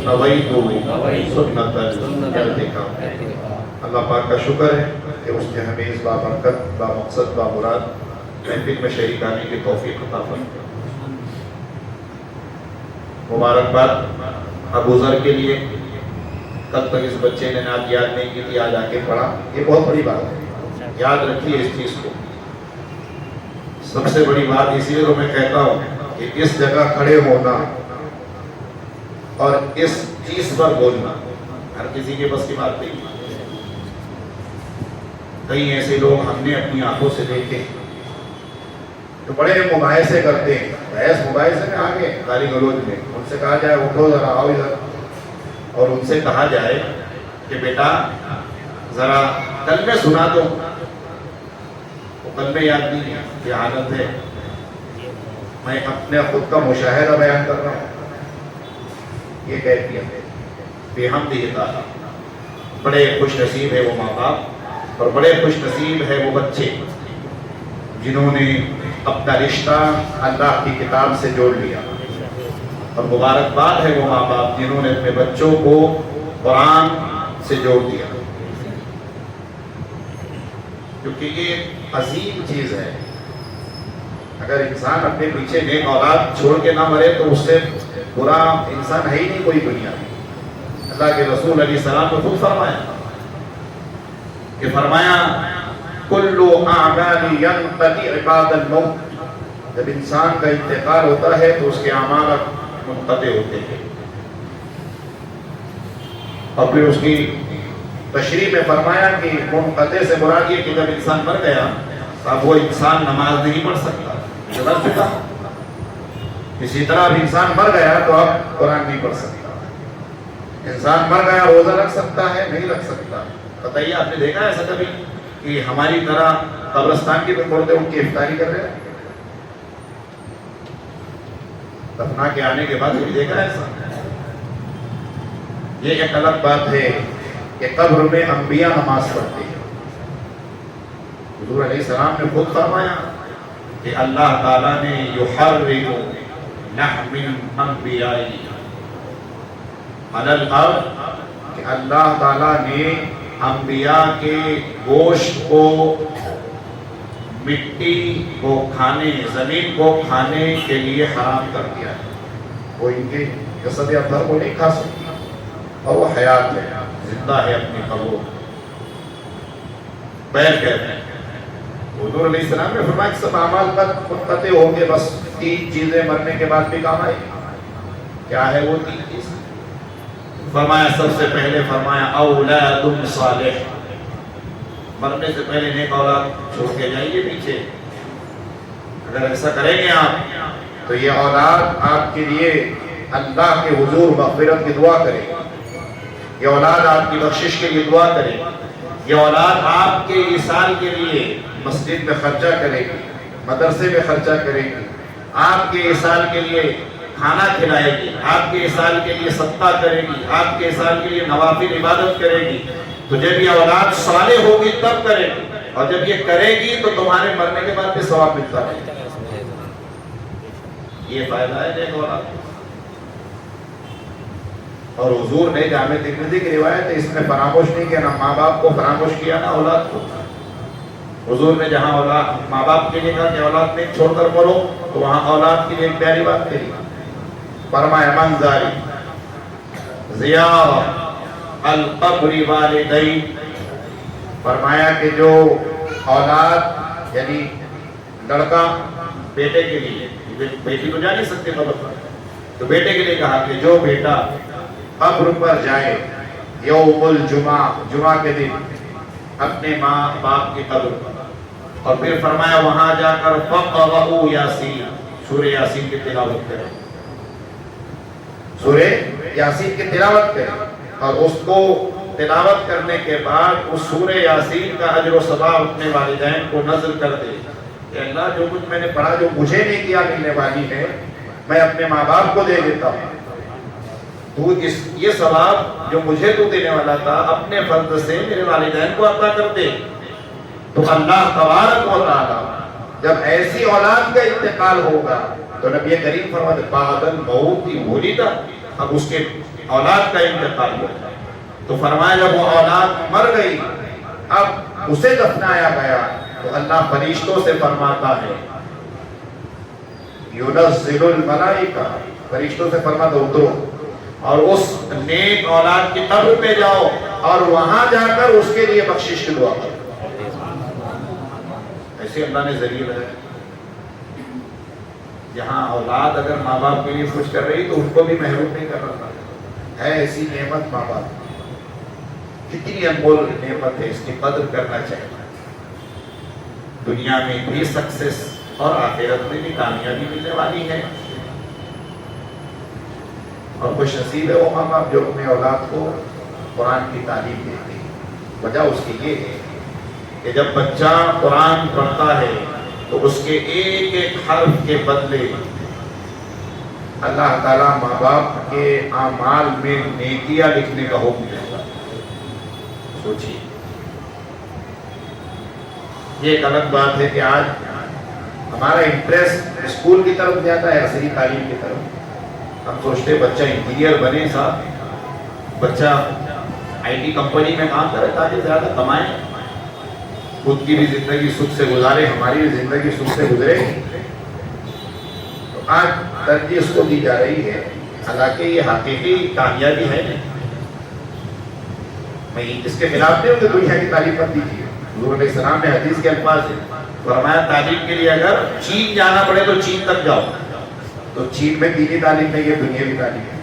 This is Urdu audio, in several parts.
نویت سنت الارتقاء۔ اللہ پاک کا شکر ہے کہ اس نے ہمیں اس بابرکت بامقصد بامراد محفل میں شریک آنے کی توفیق عطا فرمائی۔ مبارکباد ابو ذر کے لیے، کل تک اس بچے نے نعت یاد نہیں کی تھی، آج آ کے پڑھا، یہ بہت بڑی بات ہے، یاد رکھیے اس چیز کو۔ سب سے بڑی بات اسی لیے تو میں کہتا ہوں کہ اس جگہ کھڑے ہونا اور اس چیز پر بولنا ہر کسی کے بس کی بات نہیں۔ کئی ایسے لوگ ہم نے اپنی آنکھوں سے دیکھے تو بڑے مباحثے کرتے ہیں، بحث مباحثے میں آگے گالی گلوچ میں، ان سے کہا جائے اٹھو ذرا آؤ ادھر، اور ان سے کہا جائے کہ بیٹا ذرا کلمے سنا دو، وہ کلمے یاد نہیں ہے، یہ عادت ہے۔ میں اپنے خود کا مشاہدہ بیان کر رہا ہوں، یہ کیفیت ہے بحمدہ تعالیٰ۔ بڑے خوش نصیب ہے وہ ماں باپ، اور بڑے خوش نصیب ہے وہ بچے جنہوں نے اپنا رشتہ اللہ کی کتاب سے جوڑ لیا، اور مبارکباد ہے وہ ماں باپ جنہوں نے اپنے بچوں کو قرآن سے جوڑ دیا، کیونکہ یہ عظیم چیز ہے۔ اگر انسان اپنے پیچھے نیک اولاد چھوڑ کے نہ مرے تو اس سے برا انسان ہے ہی نہیں کوئی دنیا میں۔ اللہ کے رسول علیہ السلام نے خود فرمایا کہ کل اعمال ینقضی بعد الموت، جب انسان کا انتقال ہوتا ہے تو اس کے اعمال منقطع ہوتے ہیں۔ اور پھر اس کی تشریح میں فرمایا کہ منقطع سے مراد یہ کہ جب انسان مر گیا اب وہ انسان نماز نہیں پڑھ سکتا، گزر چکا۔ اسی طرح اب انسان مر گیا تو اب قرآن نہیں پڑھ سکتا۔ انسان مر گیا روزہ رکھ سکتا ہے؟ نہیں رکھ سکتا۔ بتائیے آپ نے دیکھا ہے ایسا کبھی کہ ہماری طرح قبرستان کی عورتیں ان کی افطاری کر رہے ہیں؟ دفنا کے آنے کے بعد بھی دیکھا ہے ایسا؟ یہ ایک الگ بات ہے کہ قبر میں انبیاء نماز پڑھتے ہیں۔ حضور علیہ السلام نے خود فرمایا کہ اللہ تعالیٰ نے یحرم لحم الانبیاء علی الارض، کہ اللہ تعالیٰ نے انبیاء کے گوشت کو، مٹی کو کھانے، زمین کو کھانے کے لیے حرام کر دیا ہے۔ وہ ان کے جسد اطہر کو نہیں کھا سکتی، اور وہ حیات ہے، زندہ ہے اپنی قبر۔ بیر کہتے ہیں حضور علیہ السلام نے فرمایا کہ سب اعمال تک منقطع ہوں گے، بس تین چیزیں مرنے کے بعد بھی کام آئے۔ کیا ہے وہ تین چیز؟ فرمایا سب سے پہلے فرمایا اولاد صالح، مرنے سے پہلے نیک اولاد چھوڑ کے جائیے پیچھے۔ اگر ایسا کریں گے آپ تو یہ اولاد آپ کے لیے اللہ کے حضور مغفرت کی دعا کرے گی، یہ اولاد آپ کی بخشش کے لیے دعا کرے گی، یہ اولاد آپ کے ایصال کے لیے مسجد میں خرچہ کرے گی، مدرسے میں خرچہ کرے گی، آپ کے ایصال کے لیے کھانا کھلائے گی، آپ کے ایصال کے لیے صدقہ کرے گی، آپ کے ایصال کے لیے نوافل عبادت کرے گی۔ تو جب یہ اولاد صالح ہوگی تب کرے گی، اور جب یہ کرے گی تو تمہارے مرنے کے بعد بھی ثواب ملتا ہے۔ یہ فائدہ ہے نیک اولاد۔ اور حضور نے جامع ترمذی کی روایت ہے، اس میں فراموش نہیں کیا، نہ ماں باپ کو فراموش کیا نہ اولاد کو۔ حضور نے جہاں اولاد ماں باپ کے لیے کہا کہ اولاد نہیں چھوڑ کر مرو، تو وہاں اولاد کے لیے ایک پیاری بات کہی، فرمایا من ذالک زیارۃ القبر والدین، فرمایا کہ جو اولاد یعنی لڑکا بیٹے کے لیے، بیٹی تو جا نہیں سکتے قبر پر، تو بیٹے کے لیے کہا کہ جو بیٹا قبر پر جائے یوم الجمعہ، جمعہ کے دن اپنے ماں باپ کی قبر پر، اور پھر فرمایا وہاں جا کر فقرؤوا یاسین، سورہ یاسین کی تلاوت کریں، سورہ یاسین کی تلاوت کریں، اور اس کو تلاوت کرنے کے بعد اس سورہ یاسین کا اجر و ثواب اپنے والدین کو نذر کر دے کہ اللہ جو کچھ میں نے پڑھا جو مجھے نہیں کیا ملنے والی ہے، میں اپنے ماں باپ کو دے دیتا ہوں، تو یہ ثواب جو مجھے تو دینے والا تھا اپنے فضل سے میرے والدین کو عطا کر دے۔ تو اللہ تبارک و تعالی جب ایسی اولاد کا انتقال ہوگا تو نبی کریم فرماتے بعد الموت ولد، اب اس کے اولاد کا انتقال ہوا، تو فرمایا جب وہ اولاد مر گئی اب اسے دفنایا گیا تو اللہ فرشتوں سے فرماتا ہے یُنَزِّلُ الْمَلَائِکَہ، فرشتوں سے فرماتا اترو اور اس نیک اولاد کی قبر پہ جاؤ اور وہاں جا کر اس کے لیے بخشش کی دعا کرو۔ ایسے اللہ نے ذریعہ لگایا۔ جہاں اولاد اگر ماں باپ کے لیے کچھ کر رہی تو ان کو بھی محروم نہیں کر رہا ہے۔ ایسی نعمت ماں باپ، کتنی انمول نعمت ہے، اس کی قدر کرنا چاہیے۔ دنیا میں بھی سکسیس اور آخرت میں بھی کامیابی ملنے والی ہے، اور خوش نصیب ہے وہ ماں باپ جو اپنے اولاد کو قرآن کی تعلیم دیتے ہیں۔ وجہ اس کی یہ ہے کہ جب بچہ قرآن پڑھتا ہے تو اس کے ایک ایک حرف کے بدلے اللہ تعالیٰ ماں باپ کے اعمال میں نیکیاں لکھنے کا حکم دیتا ہے۔ سوچیے، یہ ایک الگ بات ہے کہ آج ہمارا انٹریسٹ اسکول کی طرف زیادہ ہے، عصری تعلیم کی طرف۔ ہم سوچتے بچہ انجینئر بنے، صاحب بچہ آئی ٹی کمپنی میں کام کرے تاکہ زیادہ کمائیں، خود کی بھی زندگی سکھ سے گزارے، ہماری بھی زندگی سکھ سے گزرے۔ تو آج ترجیح اس کو دی جا رہی ہے، حالانکہ یہ حقیقی کامیابی ہے نہیں۔ میں اس کے خلاف نہیں ہوں کہ دنیا کی تعلیم مت دیجیے۔ حضور علیہ السلام نے حدیث کے الفاظ ہیں، فرمایا تعلیم کے لیے اگر چین جانا پڑے تو چین تک جاؤ۔ تو چین میں دینی تعلیم نہیں ہے، دنیاوی تعلیم ہے۔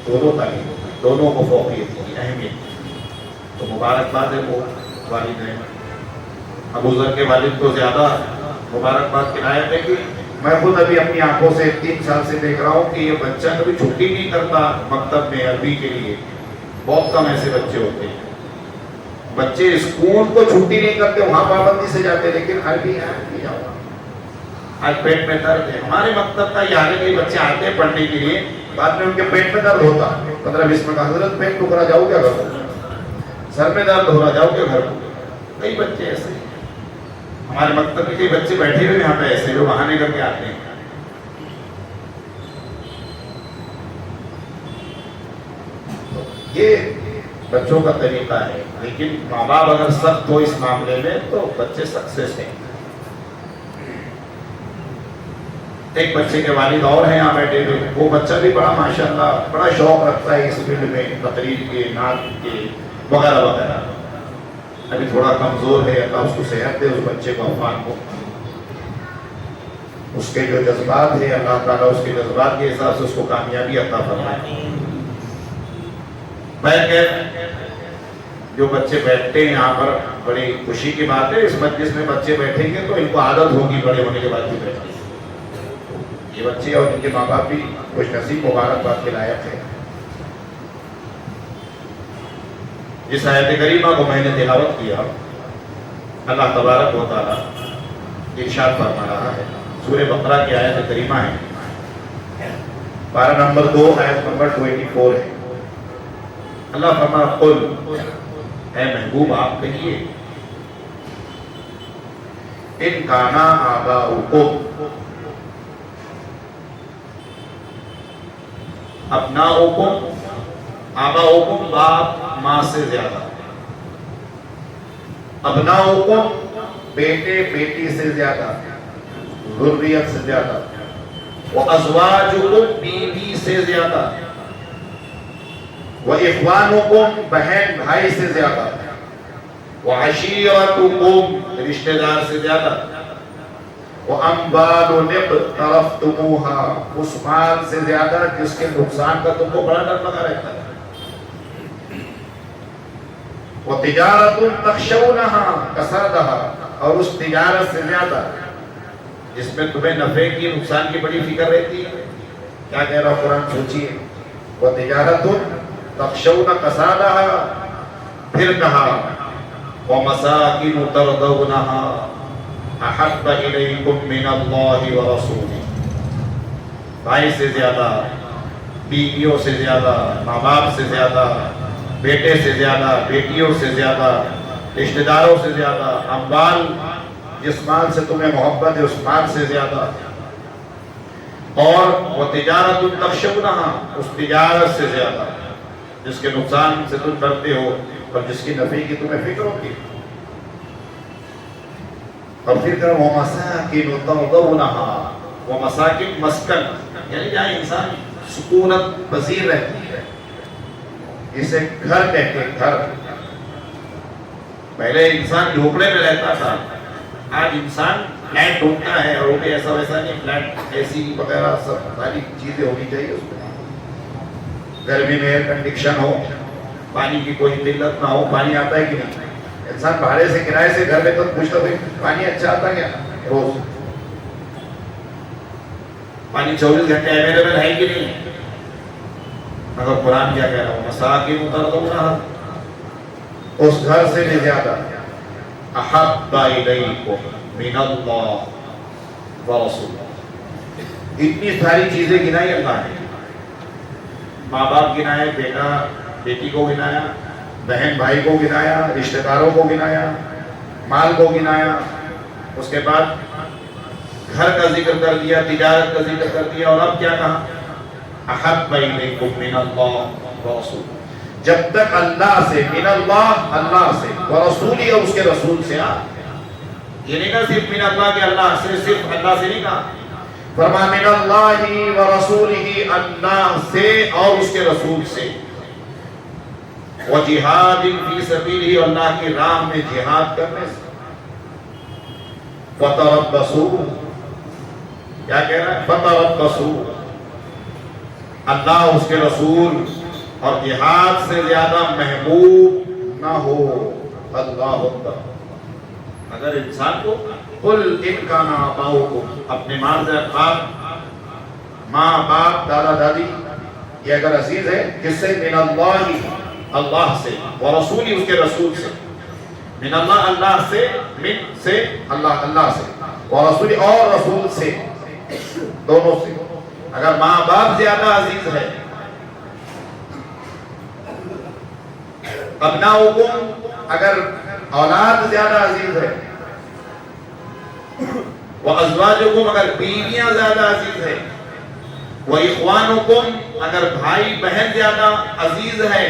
دونوں تعلیم، دونوں کو فوقیت کی اہمیت۔ تو مبارکباد ہے وہ والدین۔ ابو ذر کے والد کو زیادہ مبارکباد کی لائق ہے کہ میں خود ابھی اپنی آنکھوں سے 3 سال سے دیکھ رہا ہوں کہ یہ بچہ کبھی چھٹی نہیں کرتا مکتب میں عربی کے لیے۔ بہت کم ایسے بچے ہوتے ہیں، بچے اسکول کو چھٹی نہیں کرتے، وہاں پابندی سے جاتے، لیکن عربی نہیں جاؤ۔ آج پیٹ میں درد ہے، ہمارے مکتب کا یہ حال ہے کہ بچے آتے ہیں پڑھنے کے لیے، بعد میں ان کے پیٹ میں درد ہوتا، 15-20 منٹ حضرت پیٹ ٹکرا جاؤ کیا گھر کو، سر میں درد ہو رہا جاؤ کیا گھر کو۔ کئی بچے ایسے ہیں ہمارے مکتب کے، کئی بچے بیٹھے ہوئے یہاں پہ ایسے جو بہانے کر کے آتے ہیں۔ یہ بچوں کا طریقہ ہے، لیکن ماں باپ اگر سخت ہو اس معاملے میں تو بچے سکسیس ہیں۔ ایک بچے کے والد اور ہیں یہاں بیٹھے ہوئے، وہ بچہ بھی بڑا ماشاءاللہ بڑا شوق رکھتا ہے اس فیلڈ میں، تقریر کے، نعت کے وغیرہ وغیرہ۔ ابھی تھوڑا کمزور ہے، اللہ اس کو صحت دے، اس بچے کو، عفان کو۔ اس کے جو جذبات ہیں اللہ تعالیٰ اس کے جذبات کے حساب سے اس کو کامیابی عطا فرمائے۔ جو بچے بیٹھتے ہیں یہاں پر بڑی خوشی کی بات ہے، اس مجلس میں بچے بیٹھیں گے تو ان کو عادت ہوگی بڑے ہونے کے بعد بھی بیٹھیں۔ یہ بچے اور ان کے ماں باپ بھی خوش نصیب مبارکباد کے لائق ہے۔ جس آیت کریمہ کو میں نے تلاوت کیا، اللہ تبارک و تعالیٰ ارشاد فرما رہا ہے، سورہ بقرہ کی آیت کریمہ ہے، پارہ نمبر 2 آیت نمبر 24 ہے۔ اللہ فرما قل، اے محبوب آپ کہیے، ان کانا آباؤکم، ابناؤکم، آباؤکم باپ ماں سے زیادہ، ابناؤکم بیٹے بیٹی سے زیادہ، ذریت سے زیادہ، وازواجکم بیوی سے زیادہ، وَإِخْوَانُكُمْ بہن بھائی سے زیادہ، وَعَشِيرَتُكُمْ رشتہ دار سے زیادہ، وَأَمْوَالٌ اقْتَرَفْتُمُوهَا اس مال سے زیادہ جس کے نقصان کا تم کو بڑا ڈر لگا رہتا ہے، وَتِجَارَةٌ تَخْشَوْنَهَا كَسَادَهَا اور اس تجارت سے زیادہ جس میں تمہیں نفع کی نقصان کی بڑی فکر رہتی ہے۔ کیا کہہ رہا قرآن، سوچیے، وَتِجَارَةٌ تخشون کسادها، پھر کہا وَمَسَاكِنُ تَرْضَوْنَهَا أَحَبَّ إِلَيْكُم مِّنَ اللَّهِ وَرَسُولِهِ بھائی سے زیادہ، بیویوں سے زیادہ، ماں باپ سے زیادہ، بیٹے سے زیادہ، بیٹیوں سے زیادہ، رشتہ داروں سے زیادہ، اموال جس مال سے تمہیں محبت ہے اس مال سے زیادہ، اور وہ تجارت تخشونہا، اس تجارت سے زیادہ جس کے نقصان سے تم ڈرتے ہو اور جس کی نفع کی تمہیں فکر ہوتی ہے. اور پھر کہ وَمَسَاكِنُ تَرْضَوْنَهَا، وَمَسَاكِن مسکن یعنی جہاں انسان سکونت پذیر رہتی ہے، اسے گھر کہتے ہیں. گھر پہلے انسان جھوپڑے میں رہتا تھا، آج انسان فلیٹ ڈھونڈتا ہے. اور وہ بھی ایسا ویسا نہیں، فلیٹ اے سی وغیرہ سب ساری چیزیں ہونی چاہیے اس میں. گرمی میں ایئر کنڈیشن ہو، پانی کی کوئی قلت نہ ہو. پانی آتا ہے کہ نہیں؟ انسان بھاڑے سے کرائے سے گھر میں تو پوچھتا ہے پانی اچھا آتا کیا روز؟ پانی 24 گھنٹے اویلیبل ہے کہ نہیں؟ مگر قرآن کیا کہہ رہا ہوں، مساکن ترضونہا، اس گھر سے بھی زیادہ احب الیکم من اللہ ورسولہ. اتنی ساری چیزیں گنائی اللہ نے. ماں باپ گنائے، بیٹا بیٹی کو گنایا، بہن بھائی کو گنایا، رشتہ داروں کو گنایا، مال کو گنایا. اس کے بعد گھر کا ذکر کر دیا، تجارت کا ذکر کر دیا، اور اب کیا کہا؟ احب الیکم من اللہ ورسولہ. جب تک اللہ سے، من اللہ اللہ سے، ورسولی اور اس کے رسول سے. یہ نہیں کہا صرف من اللہ کے اللہ سے، صرف اللہ سے نہیں کہا. فرما من اللہ ورسولہ، اللہ سے اور اس کے رسول سے. وجہاد فی سبیلہ، اللہ کی راہ میں جہاد کرنے سے. فتربصوا، کیا کہہ رہا ہے؟ فتربصوا، اللہ اس کے رسول اور جہاد سے زیادہ محبوب نہ ہو. اللہ اکبر. اگر انسان کو قل ان کان آباؤکم، اپنے ماں باپ دادا دادی یہ اگر عزیز ہے، کس سے؟ من اللہ، اللہ سے، ورسولی اس کے رسول سے. من اللہ اللہ سے، من سے اللہ اللہ سے، ورسولی اور رسول سے، دونوں سے. اگر ماں باپ زیادہ عزیز ہے، ابناؤکم اگر اولاد زیادہ عزیز ہے، وازواجکم اگر بیویاں زیادہ عزیز ہے، واخوانکم اگر بھائی بہن زیادہ عزیز ہے،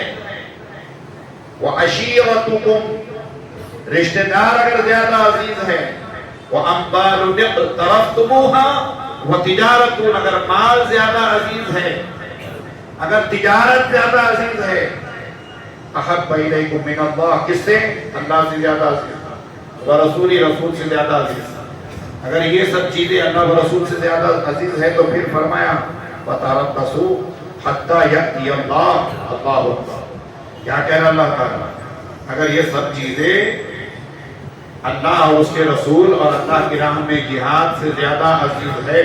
وعشیرتکم رشتہ دار اگر زیادہ عزیز ہے، واموال اقترفتموها وتجارت اگر مال زیادہ عزیز ہے، اگر تجارت زیادہ عزیز ہے. احب الیکم من اللہ، کس سے؟ اللہ سے زیادہ عزیز، ورسولی رسول سے زیادہ عزیز. اگر یہ سب چیزیں اللہ و رسول سے زیادہ عزیز ہے تو پھر فرمایا فتربصوا حتی یأتی اللہ. اللہ اکبر. کیا کہہ رہا اللہ تعالیٰ؟ اگر یہ سب چیزیں اللہ اور اس کے رسول اور اللہ کی راہ میں جہاد سے زیادہ عزیز ہے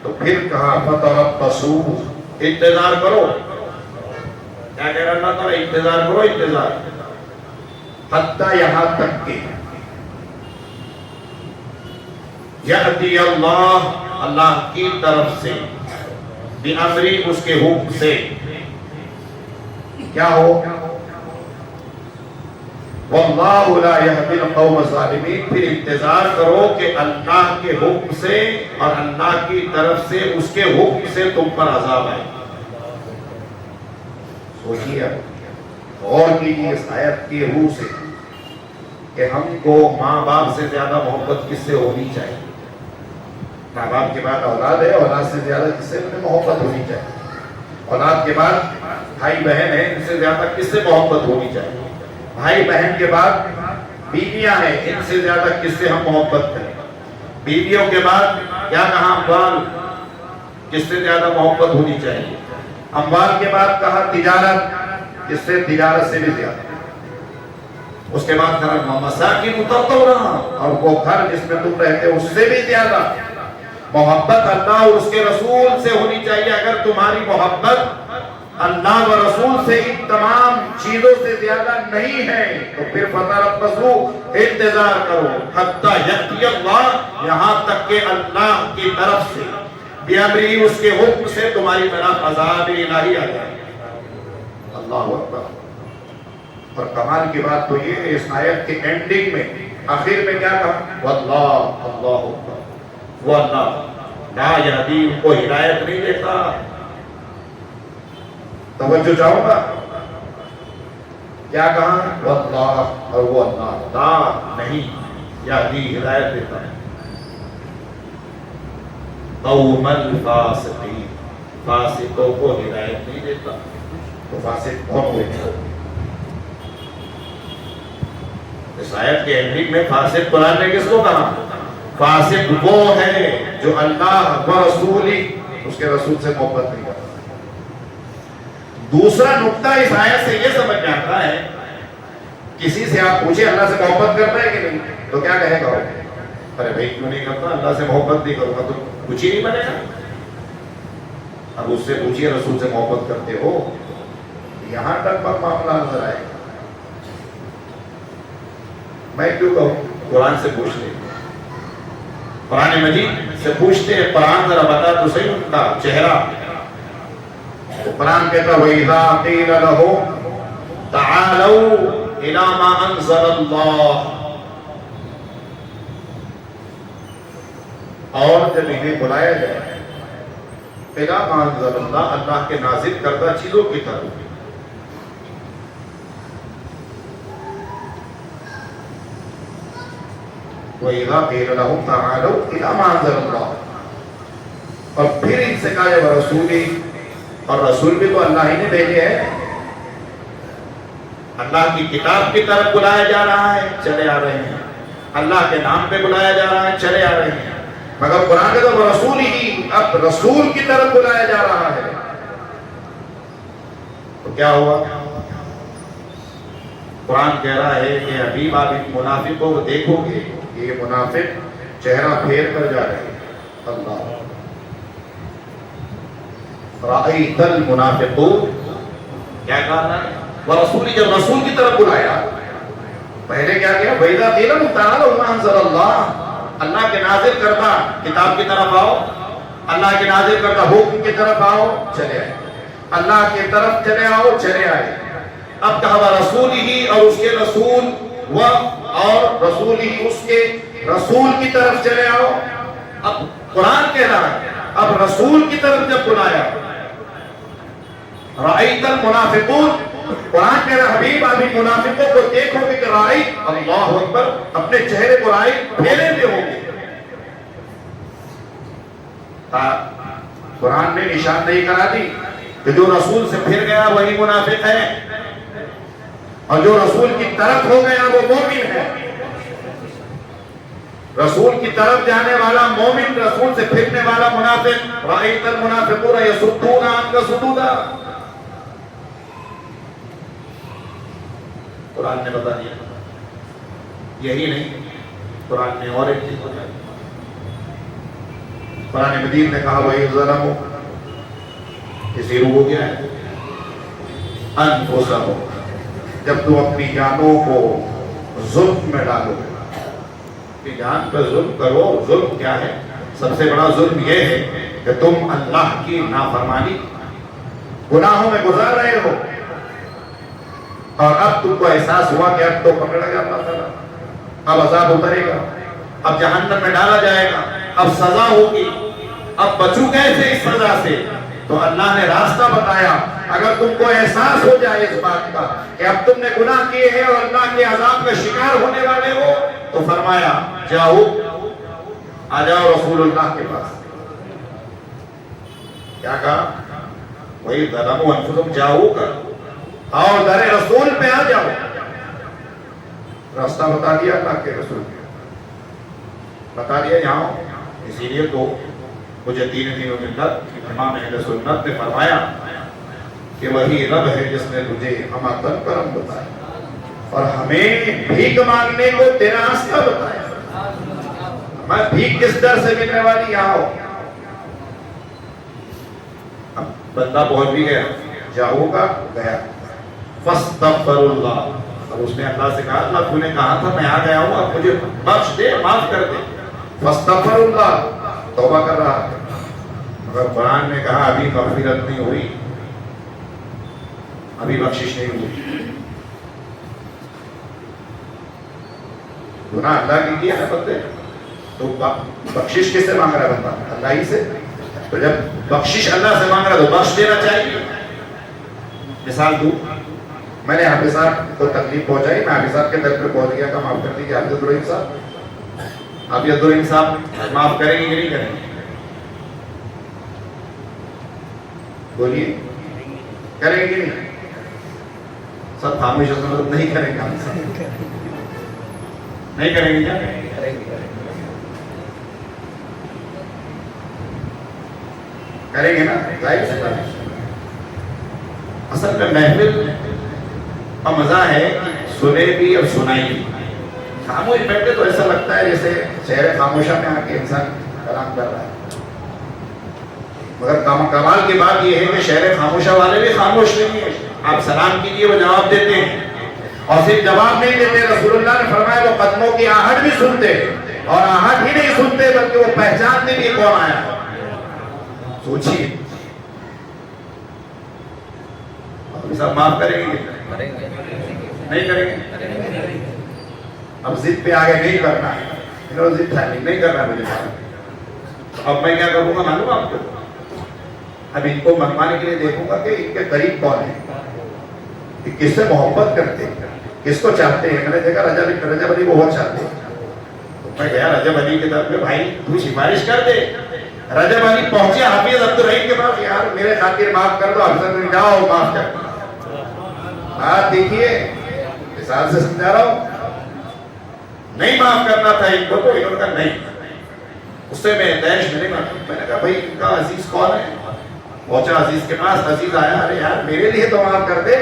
تو پھر کہا فتربصوا، انتظار کرو. کیا کہہ رہا اللہ تعالیٰ؟ انتظار کرو، انتظار. حتی یہاں تک کہ یأتی اللہ، اللہ کی طرف سے، بِأَمْرِ اس کے حکم سے. کیا ہو؟ وَاللَّهُ لَا يَهْدِي الْقَوْمَ الظَّالِمِينَ. پھر انتظار کرو کہ اللہ کے حکم سے اور اللہ کی طرف سے، اس کے حکم سے تم پر عذاب آئے. سوچیے، غور کیجیے اس آیت کی روح سے کہ ہم کو ماں باپ سے زیادہ محبت کس سے ہونی چاہیے؟ ماں باپ کے بعد اولاد ہے، اولاد سے زیادہ کس سے محبت ہونی چاہیے؟ اولاد کے بعد بھائی بہن ہے، ان سے زیادہ کس سے محبت ہونی چاہیے؟ بھائی بہن کے بعد بیویاں ہیں، ان سے زیادہ کس سے ہم محبت کریں؟ بیویوں کے بعد کیا کہا؟ اموال، کس سے زیادہ محبت ہونی چاہیے؟ اموال کے بعد کہا تجارت، کس سے؟ تجارت سے بھی زیادہ. اس کے بعد کہا مساکن ترضونہا، اور وہ گھر جس میں تم رہتے اس سے بھی زیادہ محبت اللہ اور اس کے رسول سے ہونی چاہیے. اگر تمہاری محبت اللہ و رسول سے ان تمام چیزوں سے زیادہ نہیں ہے تو پھر فتربصوا، انتظار کرو، حتی یأتی اللہ، یہاں تک کہ اللہ کی طرف سے، بِأَمْرِهِ اس کے حکم سے تمہاری طرف عذاب الہی آ جائے. اللہ اکبر. اور کمال کی بات تو یہ ہے اس آیت کے اینڈنگ میں، آخر میں کیا کہا؟ واللہ، اللہ اکبر، وہ اللہ لا یہدی، ان کو ہدایت نہیں دیتا. توجہ چاہوں گا کیا کہا؟ واللہ، اور وہ اللہ لا نہیں یہدی ہدایت دیتا ہے قوم الفاسقین، فاسقوں کو ہدایت نہیں دیتا. تو فاسق کون ہوئے؟ اس آیت کے اینڈنگ میں فاسق قرآن نے کس کو کہا؟ فاسق وہ ہے جو اللہ و رسول، اس کے رسول سے محبت نہیں کرتا. دوسرا نقطہ اس آیت سے یہ سمجھ میں آتا ہے، کسی سے آپ پوچھیں اللہ سے محبت کرتا ہے کہ نہیں، تو کیا کہے گا؟ ارے بھائی کیوں نہیں کرتا؟ اللہ سے محبت نہیں کروں گا تو کچھ ہی نہیں بنے گا. اب اس سے پوچھئے رسول سے محبت کرتے ہو؟ یہاں تک پر معاملہ نظر آئے گا. میں کیوں کہوں؟ قرآن سے پوچھ لیں، قرآن مجید سے پوچھتے ہیں. قرآن ذرا بتا تو صحیح ان کا چہرہ. تو قرآن کہتا ہے وَإِذَا قِيلَ لَهُمْ تَعَالَوْا إِلَى مَا أَنزَلَ اللَّهُ، اور جب انہیں بلایا جائے إِلَى مَا أَنزَلَ اللَّهُ، اللہ کے نازل کردہ چیزوں کی طرف. وَإِذَا قِيلَ لَهُمْ تَعَالَوْا إِلَى مَا أَنزَلَ اللَّهُ، اور پھر ان سے کہا جائے رسولی، اور رسول بھی تو اللہ ہی نے بھیجے ہیں. اللہ کی کتاب کی طرف بلایا جا رہا ہے، چلے آ رہے ہیں. اللہ کے نام پہ بلایا جا رہا ہے، چلے آ رہے ہیں. مگر قرآن کے تو رسول ہی، اب رسول کی طرف بلایا جا رہا ہے. تو کیا ہوا؟ قرآن کہہ رہا ہے کہ ابھی آپ ان منافقوں کو دیکھو گے، یہ منافق چہرہ پھیر کر جا رہے ہیں. اللہ رأیت المنافقون، کیا کہا ہے؟ ورسولی، جب رسول کی طرف بلایا، پہلے کیا کیا؟ وَإِذَا قِيلَ لَهُمْ تَعَالَوْا مَا أَنزَلَ اللَّهُ، اللہ کے نازل کردہ کتاب کی طرف آؤ، اللہ کے نازل کردہ حکم کی طرف آؤ، چلے آئے. اللہ کی طرف چلے آؤ، چلے آئے. اب کہا رسول ہی، اور اس کے رسول، اور رسول ہی اس کے رسول کی طرف چلے آؤ. اب قرآن کہہ رہا ہے، اب رسول کی طرف جب بلایا، رأیت المنافقون، قرآن کہہ رہا حبیب ابھی منافقوں کو دیکھو گے کہ رأیت، اللہ اکبر، اپنے چہرے کو رأیت پھیرے ہوئے ہوں گے. قرآن نے نشاندہی کرا دی کہ جو رسول سے پھر گیا وہی منافق ہے، اور جو رسول کی طرف ہو گیا وہ مومن ہے. رسول کی طرف جانے والا مومن، رسول سے پھرنے والا منافق. رأیت المنافقون یصدون عنک صدودا، قرآن نے بتا دیا. یہی نہیں، قرآن نے اور ایک چیز بتائی. قرآن مجید نے کہا وَإِذْ ظَلَمُوا، کسی رو ہو گیا ہے انفسہم، جب تم اپنی جانوں کو ظلم میں ڈالو گے. کہ جان پر ظلم کرو. ظلم کیا ہے؟ سب سے بڑا ظلم یہ ہے کہ تم اللہ کی نافرمانی، گناہوں میں گزار رہے ہو، اور اب تم کو احساس ہوا کہ اب تو پکڑا گیا اللہ تعالیٰ، اب عذاب اترے گا، اب جہنم میں ڈالا جائے گا، اب سزا ہوگی، اب بچو کیسے اس سزا سے؟ تو اللہ نے راستہ بتایا. اگر تم کو احساس ہو جائے اس بات کا کہ اب تم نے گناہ کیے ہیں اور اللہ کے عذاب کا شکار ہونے والے ہو، تو فرمایا جاؤ، آ جاؤ رسول اللہ کے پاس. کیا کہا؟ وہی ظلموا انفسہم، جاؤ کر اور در رسول پہ آ جاؤ. راستہ بتا دیا اللہ کے رسول نے، بتا دیا یہاں. اسی لیے تو مجدین دین و ملت امام اہل سنت نے فرمایا کہ وہی رب ہے جس نے تجھے ہمہ کرم بتایا اور ہمیں بھیک مانگنے کو تیرا راستہ بتایا. میں بھیک کس در سے ملنے والی یہاں ہو. بندہ پہنچ بھی گیا، جاؤ کا گیا. فاستغفر اللہ، اور اس نے اللہ سے کہا اللہ تو نے کہا تھا میں آ گیا ہوں، اب مجھے بخش دے، معاف کر دے. فاستغفر اللہ، توبہ کر رہا ہے. مگر قرآن نے کہا ابھی مغفرت نہیں ہوئی، ابھی بخشش نہیں ہوئی. گناہ اللہ کی کیا ہے بندے، تو بخشش کس سے مانگ رہا ہے بندہ؟ اللہ ہی سے. تو جب بخشش اللہ سے مانگ رہا ہے تو بخش دینا چاہیے. مثال دوں, میں نے حافظ صاحب کو تکلیف پہنچائی, میں حافظ صاحب کے در پہ پہنچ گیا کہ معاف کر دیجیے حافظ الرحیم صاحب. حافظ الرحیم صاحب معاف کریں گے کہ نہیں کریں گے؟ بولیے, کریں گے کہ نہیں؟ سب خاموش ہے, مطلب نہیں کریں گے. ہم نہیں کریں گے, کیا کریں گے نا, ظاہر سی بات ہے. اصل میں محفل کا مزہ ہے کہ سنے بھی اور سنائی بھی. خاموش بیٹھے تو ایسا لگتا ہے جیسے شہر خاموشہ میں آ کے انسان کلام کر رہا ہے, مگر کمال کی بات یہ ہے کہ شہر خاموشہ والے بھی خاموش نہیں ہیں. آپ سلام کیجیے وہ جواب دیتے ہیں, اور صرف جواب نہیں دیتے, رسول اللہ نے فرمایا وہ قدموں کی آہٹ بھی سنتے, اور آہٹ ہی نہیں سنتے بلکہ وہ پہچانتے بھی کون آیا. سوچیے, سب معاف کریں گے نہیں کریں گے؟ اب ضد پہ آگے نہیں کرنا ہے, انہوں نے ضد تھا نہیں کرنا مجھے. اب میں کیا کروں گا معلوم آپ کو؟ اب ان کو منوانے کے لیے دیکھوں گا کہ ان کے قریب کون ہے, کہ کس سے محبت کرتے ہیں, کس کو چاہتے ہیں. میں نے دیکھا رجب علی بہت چاہتے ہیں, تو میں گیا رجب علی کے طرف, بھائی تو سفارش کر دے. رجب علی پہنچے حافظ عبدالرحیم کے پاس, یار میرے خاطر معاف کر دو. حافظ جاؤ معاف کر دو. بات دیکھیے, مثال سے سمجھا رہا ہوں. نہیں معاف کرنا تھا ان کو, تو انہوں نے کہا نہیں. اس سے میں دیش میں نے کہا بھائی ان کا عزیز کون ہے؟ پہنچا عزیز کے پاس, عزیز آیا, ارے یار میرے لیے تو معاف کر دے.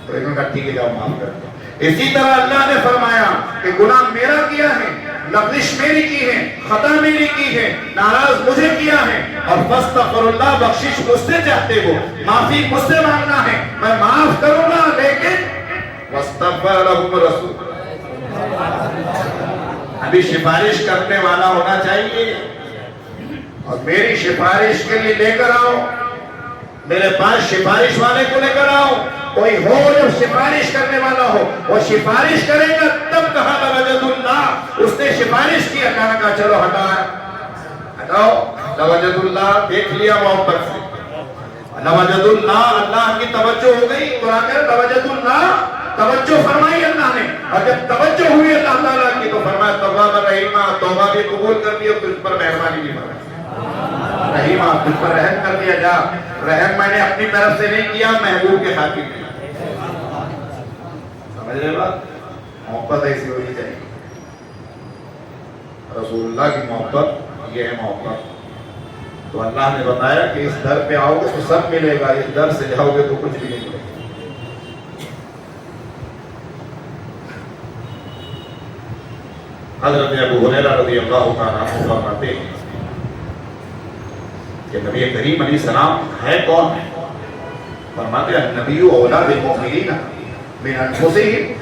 تو انہوں نے کہا ٹھیک ہے جاؤ معاف کر دو. اسی طرح اللہ نے فرمایا کہ گناہ میرا کیا ہے, لغزش میری کی ہے, خطا میری کی ہے, ناراض مجھے کیا ہے, اور فاستغفر اللہ, بخشش مجھ سے چاہتے ہو, معافی مجھ سے مانگنا ہے, میں معاف کروں گا. لیکن واستغفر لهم رسول, ابھی سفارش کرنے والا ہونا چاہیے, اور میری سفارش کے لیے لے کر آؤ, میرے پاس سفارش والے کو لے کر آؤ. کوئی ہو جو سفارش کرنے والا ہو, وہ سفارش کرے گا تب کہا لوجد اللہ, اس نے سفارش کیا, کہا چلو ہٹاؤ. لوجد اللہ دیکھ لیا محبت سے, لوجد اللہ, اللہ کی توجہ ہو گئی. قرآن میں لوجد اللہ, توجہ فرمائی اللہ نے, اور جب توجہ ہوئی اللہ تعالیٰ کی تو فرمایا تواب الرحیم, توبہ بھی قبول کر دی اور تجھ پر مہربانی بھی فرمائی. رحیم, تجھ پر رحم کر دیا جا. رحم میں نے اپنی طرف سے نہیں کیا, محبوب کے خاطر کیا. سمجھ رہے بات؟ محبت ایسی ہونی چاہیے. رسول اللہ کی محبت یہ ہے محبت. تو اللہ نے بتایا کہ اس در پہ آؤ گے تو سب ملے گا, اس در سے جاؤ گے تو کچھ بھی نہیں ملے گا. حضرت ابو ہریرہ رضی اللہ تعالیٰ عنہ فرماتے ہیں کہ نبی کریم علیہ السلام ہے کون ہے؟ فرماتے ہیں نبی اولا بالمؤمنین من انفسہم,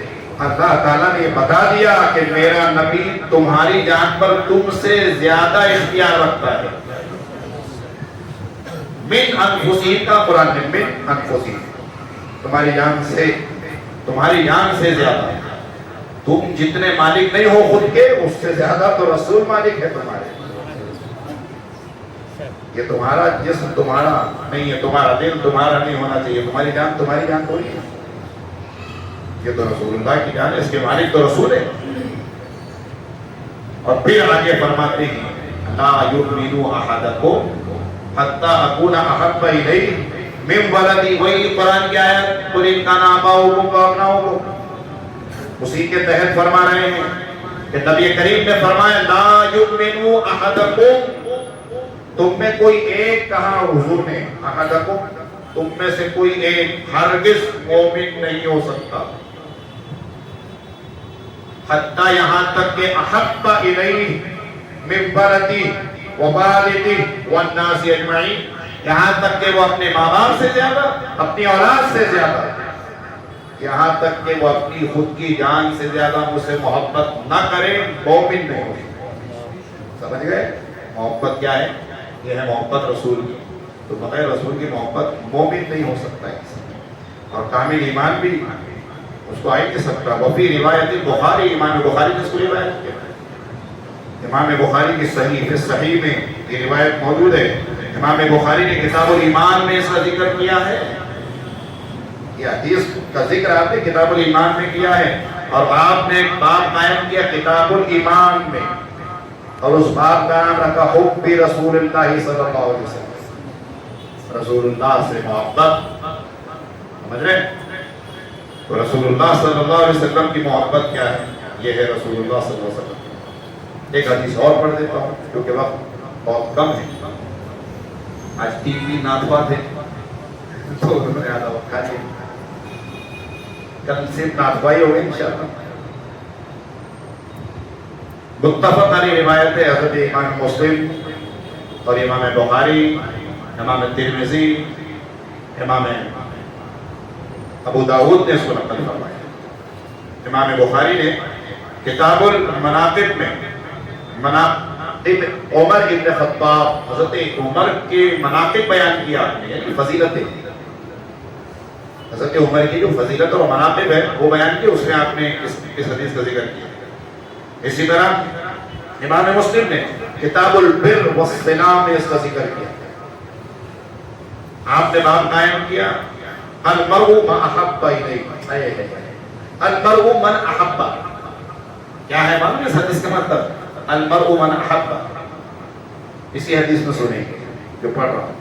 اللہ تعالیٰ نے یہ بتا دیا کہ میرا نبی تمہاری جان پر تم سے زیادہ اختیار رکھتا ہے. من انفسہم کا قرآن میں من انفسہم, تمہاری جان سے زیادہ. تم جتنے مالک نہیں ہو خود کے, اس سے زیادہ تو رسول مالک ہے تمہارے. یہ تمہارا جسم تمہارا نہیں ہے, تمہارا دل تمہارا نہیں ہونا چاہیے, تمہاری جان تھوڑی ہے. یہ تو رسول اللہ کی جان ہے, اس کے مالک تو رسول ہے. اور پھر آگے فرماتے ہیں لا یؤمن احدکم حتی اکون احب الیہ من ولدی. وہی قرآن کی آیت قل ان کان آباؤکم وابناؤکم, اسی کے تحت فرما رہے ہیں کہ نبی کریم نے فرمایا لا یؤمن احدکم, تم میں کوئی ایک, کہا حضور نے احدکم, تم میں سے کوئی ایک ہرگز مومن نہیں ہو سکتا. حتی یہاں تک کہ احب الیہ من ولدی ووالدی والناس اجمعین, یہاں تک کہ وہ اپنے ماں باپ سے زیادہ, اپنی اولاد سے زیادہ, یہاں تک کہ وہ اپنی خود کی جان سے زیادہ مجھ سے محبت نہ کرے, مومن نہیں ہو سکتا. سمجھ گئے محبت کیا ہے؟ یہ ہے محبت رسول کی. تو بغیر رسول کی محبت مومن نہیں ہو سکتا ہے. اور کامل ایمان بھی اس کو آئی نہیں سکتا. وفی روایت بخاری, امام بخاری نے اس کو روایت کیا. امام بخاری کی صحیح صحیح میں یہ روایت موجود ہے. امام بخاری نے کتاب الایمان میں اس کا ذکر کیا ہے. یہ حدیث کا ذکر آپ نے کتاب الایمان میں کیا ہے اور آپ نے ایک باب قائم کیا کتاب الایمان میں اور اس باب کا نام رکھا حب رسول اللہ صلی اللہ علیہ وسلم. رسول اللہ سے محبت سمجھ رہے تو رسول اللہ صلی اللہ علیہ وسلم کی محبت کیا ہے؟ یہ ہے رسول اللہ صلی اللہ علیہ وسلم. ایک حدیث اور پڑھ دیتا ہوں کیونکہ وقت بہت کم ہے. آج 3 دن ناتوا تھے تو انہوں نے آدھا وقت کھا لیا. کل سے ناتوائی ہو گئی انشاءاللہ. متفق علیہ روایت ہے حضرت امام مسلم اور امام بخاری، امام ترمذی، امام ابو داؤد نے اس کو نقل فرمایا. امام بخاری نے کتاب المناقب میں مناقب عمر ابن خطاب، حضرت عمر کے مناقب بیان کیا آپ نے، یعنی فضیلتیں، حضرت عمر کی جو فضیلت اور مناقب ہے وہ بیان کی، اس میں آپ نے اس حدیث کا ذکر کیا. اسی طرح امام مسلم نے کتاب البر والصلہ میں اس کا ذکر کیا. آپ نے باب قائم کیا المرء من احب الیہ، المرء من احب کیا ہے معلوم ہے اس حدیث کا مطلب؟ المرء من احب. اسی حدیث میں سنیں گے جو پڑھ رہا ہوں.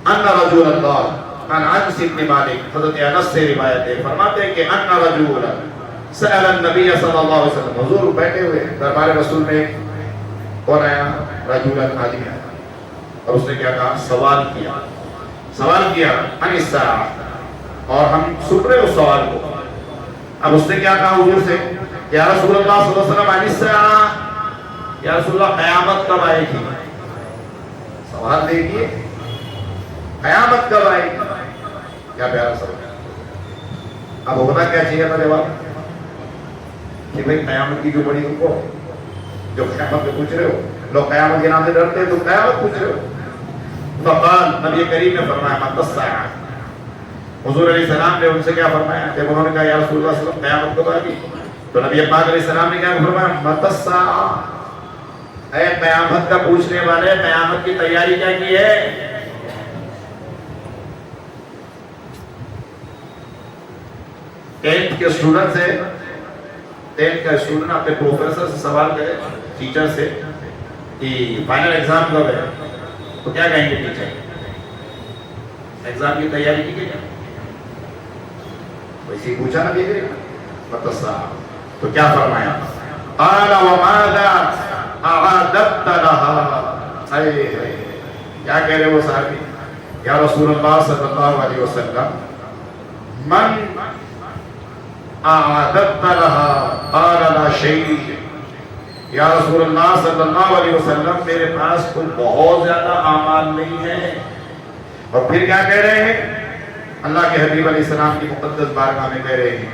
ان رجل اللہ عن انس بن مالک، حضرت انس سے روایت ہے، فرماتے ہیں کہ ان رجل سأل النبی صلی اللہ علیہ وسلم، حضور بیٹھے ہوئے دربار رسول میں کون آیا؟ رجل آدمی آیا اور اس نے کیا کہا؟ سوال کیا عن الساعہ، اور ہم سن رہے اس سوال کو. اب اس نے کیا کہا حضور سے؟ یا رسول اللہ صلی اللہ علیہ وسلم عن الساعہ، یا رسول اللہ قیامت کب آئے گی؟ سوال دیکھیے، قیامت کب آئے گی؟ کیا پیارا سوال. اب ہونا کیا چاہیے تھا جواب کہ بھئی قیامت کی جو بڑی تم کو جو قیامت میں پوچھ رہے ہو، لوگ قیامت کے نام سے ڈرتے ہیں، تم قیامت پوچھ رہے ہو. فقال، نبی کریم نے فرمایا متى الساعة. حضور علیہ السلام نے ان سے کیا فرمایا؟ جب انہوں نے کہا یا رسول اللہ صلی اللہ علیہ وسلم قیامت کب آئے گی، تو نبی پاک علیہ السلام نے کیا فرمایا؟ متى الساعة. اے قیامت کا پوچھنے والے، قیامت کی تیاری کیا کی ہے؟ ٹینتھ کے اسٹوڈنٹ سے، ٹینتھ کا اسٹوڈنٹ اپنے پروفیسر سے سوال کرے، ٹیچر سے کہ فائنل ایگزام کب ہے، تو کیا کہیں گے ٹیچر؟ ایگزام کی تیاری کی کیا؟ ویسے ہی پوچھا نا دیکھ رہے متسا، تو کیا فرمایا؟ قال وماذا اعددت لها. کیا کہہ رہے وہ صحابی؟ یا رسول اللہ صلی اللہ علیہ وسلم من اعددت لها قال لا شيء. یا رسول اللہ صلی اللہ علیہ وسلم میرے پاس کوئی بہت زیادہ اعمال نہیں ہے. اور پھر کیا کہہ رہے ہیں؟ اللہ کے حبیب علیہ السلام کی مقدس بارگاہ میں کہہ رہے ہیں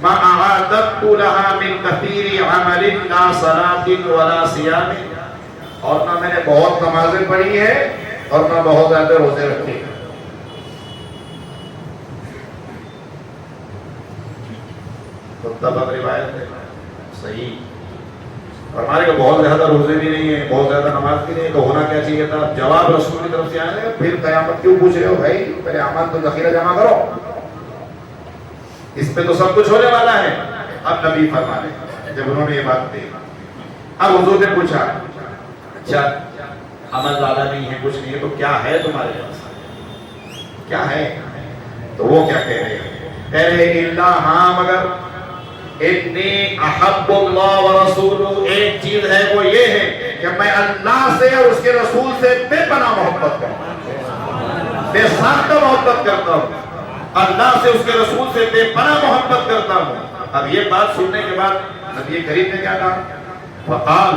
ما اعددت لها من كثير عمل لا صلاة ولا صيام. اور نہ میں نے بہت نمازیں پڑھی ہے اور نہ بہت زیادہ روزے رکھے ہیں. متفق روایت ہے صحیح. اور ہمارے کو بہت زیادہ روزے بھی نہیں ہے، بہت زیادہ نماز بھی نہیں ہے، تو ہونا کیا چاہیے تھا؟ جواب رسول کی طرف سے آئے گا. پھر قیامت کیوں پوچھ رہے ہو بھائی؟ پہلے اعمال تو ذخیرہ جمع کرو، اس پہ تو سب کچھ ہونے والا ہے. اب نبی فرما رہے جب انہوں نے یہ بات کہی، اب حضور نے پوچھا اچھا عمل زیادہ نہیں ہے، کچھ نہیں ہے، تو کیا ہے تمہارے پاس؟ کیا ہے؟ تو وہ کیا کہہ رہے ہیں؟ کہہ رہے ہیں اللہ، ہاں مگر اتنی احب اللہ ورسولہ، ایک چیز ہے وہ یہ ہے کہ میں اللہ سے اور اس کے رسول سے بے پناہ محبت کرتا ہوں، بے ساختہ محبت کرتا ہوں. اللہ سے اس کے رسول سے بے پناہ محبت کرتا ہوں. اب یہ بات سننے کے بعد نبی کریم نے کیا کہا؟ فقال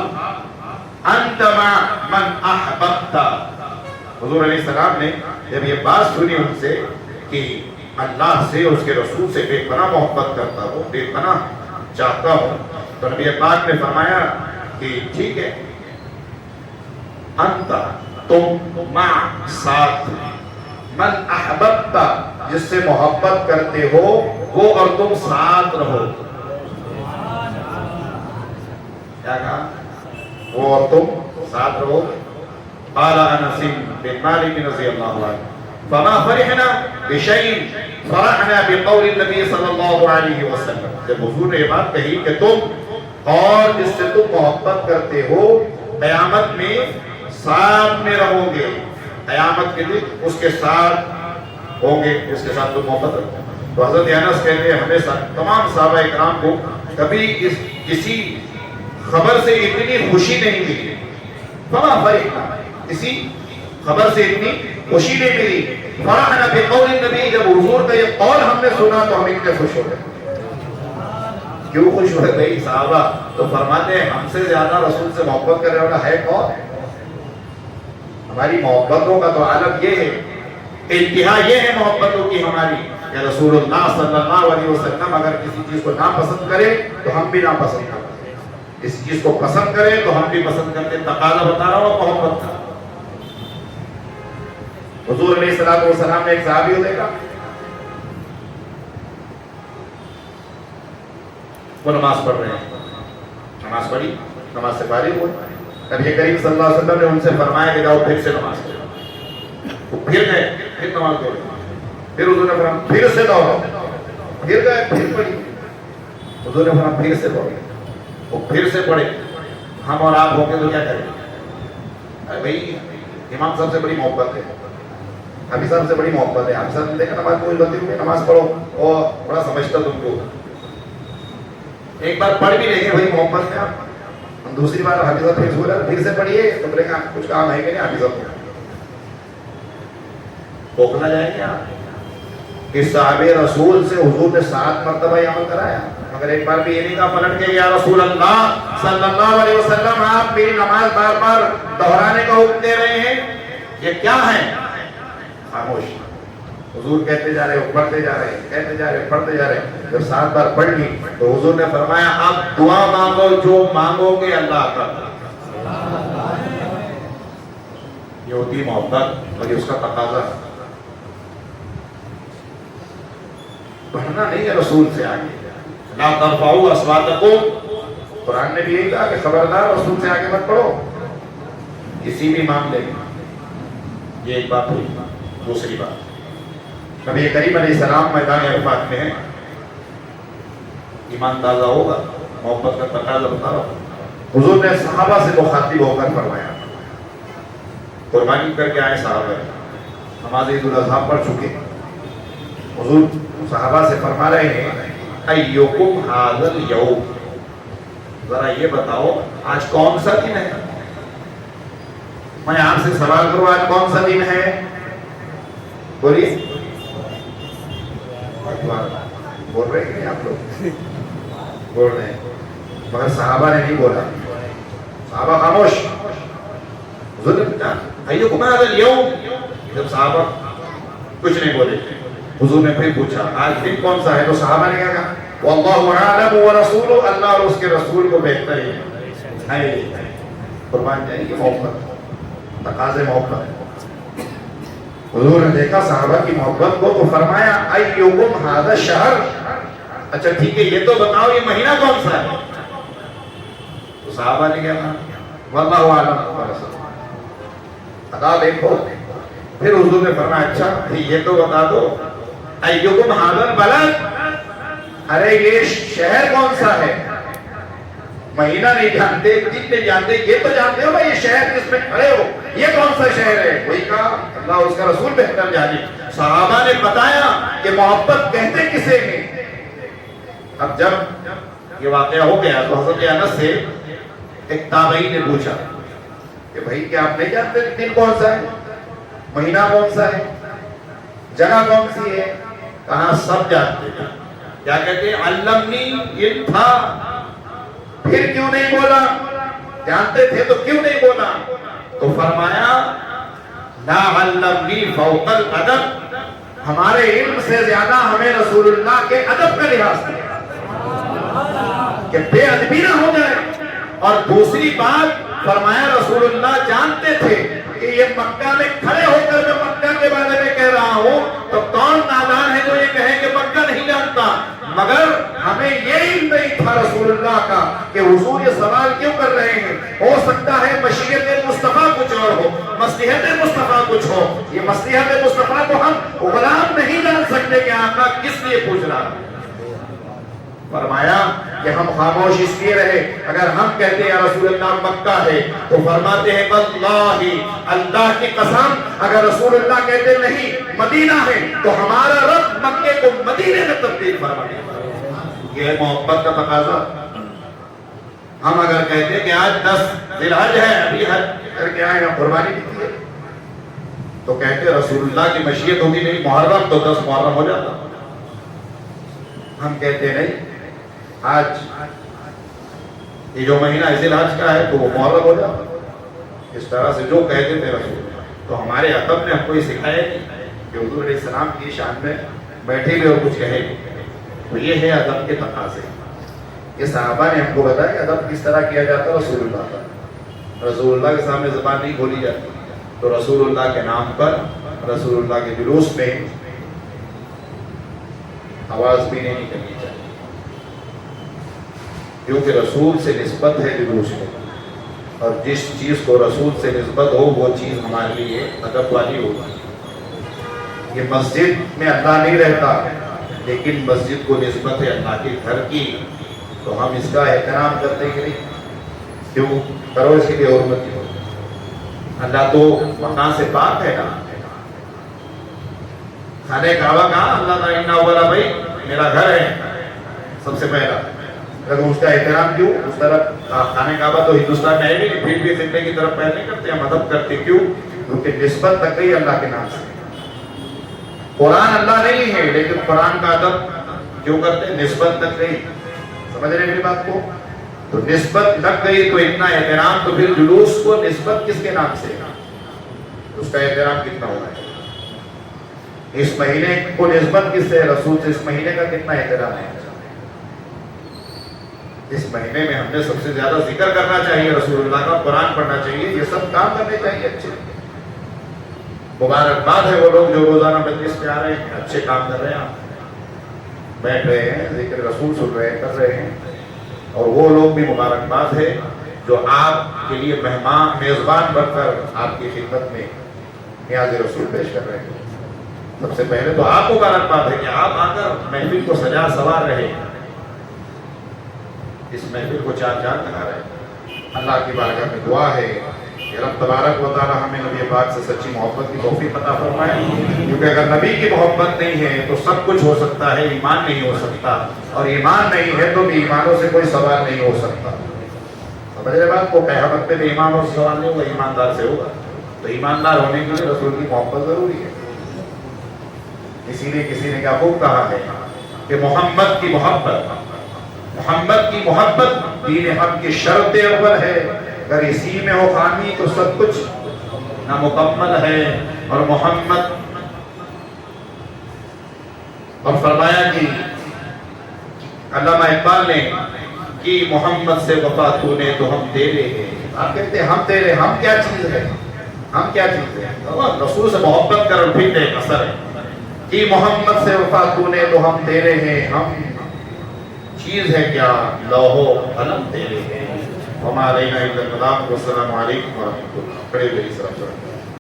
انت مع من احببت. حضور علیہ السلام نے جب یہ بات سنی ان سے کہ اللہ سے اس کے رسول سے بے پناہ محبت کرتا ہوں، بے پناہ چاہتا ہوں، تو نبی پاک نے فرمایا کہ ٹھیک ہے، انت تم مع ساتھ من احببت جس سے محبت کرتے ہو وہ اور تم ساتھ رہو. کیا کہا؟ وہ اور تم ساتھ رہو گے. قال انس بن مالک رضی اللہ عنہ فما فرحنا بشيء فرحنا بقول النبي صلی اللہ علیہ وسلم. جب حضور نے یہ بات کہی کہ تم اور جس سے تم محبت کرتے ہو قیامت میں ساتھ میں رہو گے, قیامت کے دن اس کے ساتھ ہوں گے جس کے ساتھ تم محبت رکھو. تو حضرت انس کہتے ہیں ہمیں تمام صحابہ اکرام کو کبھی کسی خبر سے اتنی خوشی نہیں ملی. فما فرحنا, کسی خبر سے اتنی خوشی نہیں ملی. فرحنا بقول النبی, جب حضور کا یہ قول ہم نے سنا تو ہم اتنے خوش ہو گئے. کیوں خوش ہوئے بھائی صحابہ؟ تو فرماتے ہیں ہم سے زیادہ رسول سے محبت کرنے والا ہے کون؟ ہماری محبتوں کا تو عالم یہ ہے, انتہا یہ ہے محبتوں کی ہماری کہ رسول اللہ صلی اللہ علیہ وسلم اگر کسی چیز کو ناپسند کرے تو ہم بھی ناپسند کرتے ہیں, کسی چیز کو پسند کرے تو ہم بھی پسند کرتے ہیں. تقاضا بتا رہا ہوں محبت کا. حضور علیہ الصلوۃ والسلام نے ایک صحابی کو دیکھا, وہ نماز پڑھ رہے ہیں, نماز پڑھی, نماز سے فارغ ہوئے. نبی کریم صلی اللہ علیہ وسلم نے ان سے فرمایا کہ جاؤ پھر سے نماز پڑھو. وہ پھر گئے, پھر نماز پڑھی, پھر حضور نے فرمایا پھر سے دوڑو, پھر گئے, پھر پڑھی. حضور نے فرمایا پھر سے پڑھو. وہ پھر سے پڑھے. ہم اور آپ ہوں گے تو کیا کریں؟ ارے بھائی امام صاحب سے بڑی محبت ہے, حافظ صاحب سے بڑی محبت ہے. حافظ صاحب نے دیکھا نماز کوئی غلطی ہوئی, نماز پڑھو, اور بڑا سمجھتا تم کو. ایک بار پڑھ بھی لیں گے بھائی محبت میں آپ, ہم دوسری بار حافظ صاحب پھر سے پڑھیے تو بولے گا کچھ کام ہے کہ نہیں حافظ صاحب پوکھنا جائیں گے آپ. اس صحابہ رسول سے حضور نے 7 مرتبہ یہ عمل کرایا, مگر ایک بار بھی یہ نہیں کہا پلٹ کے یا رسول اللہ صلی اللہ علیہ وسلم آپ میری نماز بار بار دہرانے کا حکم دے رہے ہیں, یہ کیا ہے؟ خاموش. حضور کہتے جا رہے, پڑھتے جا رہے, کہتے جا رہے, پڑھتے جا رہے. جب 7 بار پڑھ لی تو حضور نے فرمایا اب دعا مانگو, جو مانگو گے اللہ کا. یہ ہوتی محبت اور یہ اس کا تقاضا. پڑھنا نہیں ہے رسول سے آگے. لا ترفعوا اصواتکم, قرآن نے بھی یہی کہا کہ خبردار رسول سے آگے مت پڑھو, کسی بھی معاملے میں. یہ ایک بات ہوئی. دوسری بات, نبی کریم علیہ السلام میدان عرفات میں ہیں, ایمان تازہ ہوگا, محبت کا تقاضا بتا رہا ہوں. حضور نے صحابہ سے مخاطب ہو کر فرمایا, قربانی کر کے آئے صحابہ, نماز عید الاضحیٰ پڑھ چکے. حضور صحابہ سے فرما رہے ہیں ایوکم ھذا الیوم, ذرا یہ بتاؤ آج کون سا دن ہے؟ میں آپ سے سوال کروں آج کون سا دن ہے؟ بولیے. بول رہے ہیں آپ لوگ؟ بول رہے ہیں, مگر صحابہ نے نہیں بولا. صحابہ خاموش. حضور نے پوچھا ایوکم ھذا الیوم, جب صحابہ کچھ نہیں بولے, حضور نے پھر پوچھا آج دن کون سا ہے؟ تو صحابہ نے کہا واللہ اعلم ورسولہ, اللہ اور اس کے رسول کو بہتر ہے. قربان جائیں گے محبت, تقاضے محبت. حضور نے دیکھا صحابہ کی محبت کو تو فرمایا ایوکم ھذا الشہر, اچھا ٹھیک ہے یہ تو بتاؤ یہ مہینہ کون سا ہے؟ تو صحابہ نے کہا واللہ اعلم ورسولہ. ادا دیکھو. پھر حضور نے فرمایا اچھا یہ تو بتا دو ایوکم ھذا البلد, ارے یہ شہر کون سا ہے؟ مہینہ نہیں جانتے, دن نہیں جانتے, یہ تو جانتے ہو بھائی یہ شہر جس میں کھڑے ہو یہ کون سا شہر ہے؟ وہی کہا اللہ اس کا رسول بہتر جانے. صحابہ نے بتایا کہ محبت کہتے کسے ہیں. اب جب یہ واقعہ ہو گیا تو حضرت انس سے ایک تابعی نے پوچھا کہ بھائی کیا آپ نہیں جانتے دن کون سا ہے, مہینہ کون سا ہے, جگہ کون سی ہے؟ کہاں سب جانتے ہیں. کیا کہتے ہیں علمنی علم تھا, پھر کیوں نہیں بولا؟ جانتے تھے تو کیوں نہیں بولا؟ تو فرمایا لا علمنی فوق الادب, ہمارے علم سے زیادہ ہمیں رسول اللہ کے ادب کا لحاظ ہے کہ بے ادبی نہ ہو جائے. اور دوسری بات فرمایا رسول اللہ جانتے تھے کہ یہ مکہ میں کھڑے ہو کر میں مکہ کے بارے میں کہہ رہا ہوں تو کون نادان ہے جو یہ کہے کہ مکہ نہیں جانتا, مگر ہمیں یہ علم نہیں تھا رسول اللہ کا کہ حضور یہ سوال کیوں کر رہے ہیں؟ ہو سکتا ہے مشیت مصطفیٰ کچھ اور ہو، مصلحت مصطفیٰ کچھ ہو. یہ مصلحت مصطفیٰ کو ہم غلام نہیں جان سکتے کہ آقا کس لیے پوچھ رہا ہے. فرمایا کہ ہم خاموش اس لیے رہے. اگر ہم کہتے ہیں یا رسول اللہ مکہ ہے تو فرماتے ہیں واللہ، اللہ کی قسم، اگر رسول اللہ کہتے نہیں مدینہ ہے تو ہمارا رب مکے کو مدینے میں تبدیل فرما دے. یہ محبت کا تقاضا. ہم اگر کہتے کہ آج 10 ذی الحج ہے، ابھی حج کر کے آئے ہیں، قربانی کی ہے، تو کہتے رسول اللہ کی مشیت ہوتی نہیں محرم تو 10 محرم ہو جاتا. ہم کہتے نہیں آج یہ جو مہینہ ذی الحج کا ہے تو وہ محرم ہو جاتا. اس طرح سے جو کہتے تھے رسول اللہ، تو ہمارے ادب نے ہم کو یہ سکھایا کہ حضور علیہ السلام کی شان میں بیٹھے ہوئے اور کچھ کہے. تو یہ ہے ادب کے تقاضے. یہ صحابہ نے ہم کو بتایا کہ ادب کس طرح کیا جاتا ہے رسول اللہ کا. رسول اللہ کے سامنے زبان نہیں کھولی جاتی، تو رسول اللہ کے نام پر رسول اللہ کے جلوس میں آواز بھی نہیں کرنی چاہیے، کیونکہ رسول سے نسبت ہے جلوس میں، اور جس چیز کو رسول سے نسبت ہو وہ چیز ہمارے لیے ادب والی ہوگی. یہ مسجد میں اللہ نہیں رہتا، لیکن مسجد کو نسبت ہے اللہ کے گھر کی، تو ہم اس کا احترام کرتے کہ نہیں؟ کیوں کرو اس کی بھی حرمت ہو. اللہ تو مکان سے پاک ہے نا. خانہ کعبہ کہاں اللہ تعالیٰ اولا بھائی میرا گھر ہے سب سے پہلا، لیکن اس کا احترام کیوں؟ اس طرف خانہ کعبہ تو ہندوستان میں ہے نہیں، پھر بھی قبلے کی طرف پیر نہیں کرتے، ہم ادب کرتے. کیوں؟ کیونکہ نسبت تک گئی اللہ کے نام سے. قرآن اللہ نہیں ہے لیکن قرآن کا ادب کیوں کرتے؟ نسبت تک گئی. سمجھ رہے میری بات کو؟ تو نسبت لگ گئی تو اتنا احترام. تو پھر جلوس کو نسبت کس کے نام سے؟ اس کا احترام کتنا ہونا ہے؟ اس مہینے کو نسبت کس سے؟ رسول سے. اس مہینے کا کتنا احترام ہے؟ اس مہینے میں ہم نے سب سے زیادہ ذکر کرنا چاہیے رسول اللہ کا، قرآن پڑھنا چاہیے، یہ سب کام کرنے چاہیے اچھے. مبارکباد ہے وہ لوگ جو روزانہ مجلس پہ آ رہے ہیں، اچھے کام کر رہے ہیں، بیٹھ رہے ہیں، ذکر رسول سن رہے ہیں، کر رہے ہیں. اور وہ لوگ بھی مبارکباد ہے جو آپ کے لیے مہمان میزبان بن کر آپ کی خدمت میں نیاز رسول پیش کر رہے ہیں. سب سے پہلے تو آپ کو مبارکباد ہے کہ آپ آ کر محفل کو سجا سوار رہے، اس محفل کو چار چاند لگا رہے. اللہ کی بارگاہ میں دعا ہے کہ رب تبارک و تعالی ہمیں نبی پاک سے سچی محبت کی توفیق عطا فرمائے. کیونکہ اگر نبی کی محبت نہیں ہے تو سب کچھ ہو سکتا ہے، ایمان نہیں ہو سکتا، اور ایمان نہیں ہے تو بھی ایمانوں سے کوئی سوال نہیں ہو سکتا. سمجھ رہے بات کو؟ قیامت پہ بھی ایمانوں سے سوال نہیں ہوگا، ایماندار سے ہوگا. تو ایماندار ہونے کے لیے رسول کی محبت ضروری ہے. اسی لیے کسی نے کیا خوب کہا ہے کہ محمد کی محبت دین حق کی شرط اول ہے. اگر اسی میں ہو خامی تو سب کچھ نامکمل ہے. اور محمد، اور فرمایا کہ علامہ اقبال نے کہ محمد سے وفا تو نے تو ہم تیرے ہیں. آپ کہتے ہیں ہم تیرے، ہم کیا چیز ہے؟ ہم کیا چیز ہے؟ رسول سے محبت کر پھر ایک اثر ہے کہ محمد سے وفا تو نے تو ہم تیرے ہیں. ہم چیز ہے کیا؟ لوح و قلم تیرے ہیں. ہمارے السلام علیکم ورحمۃ اللہ.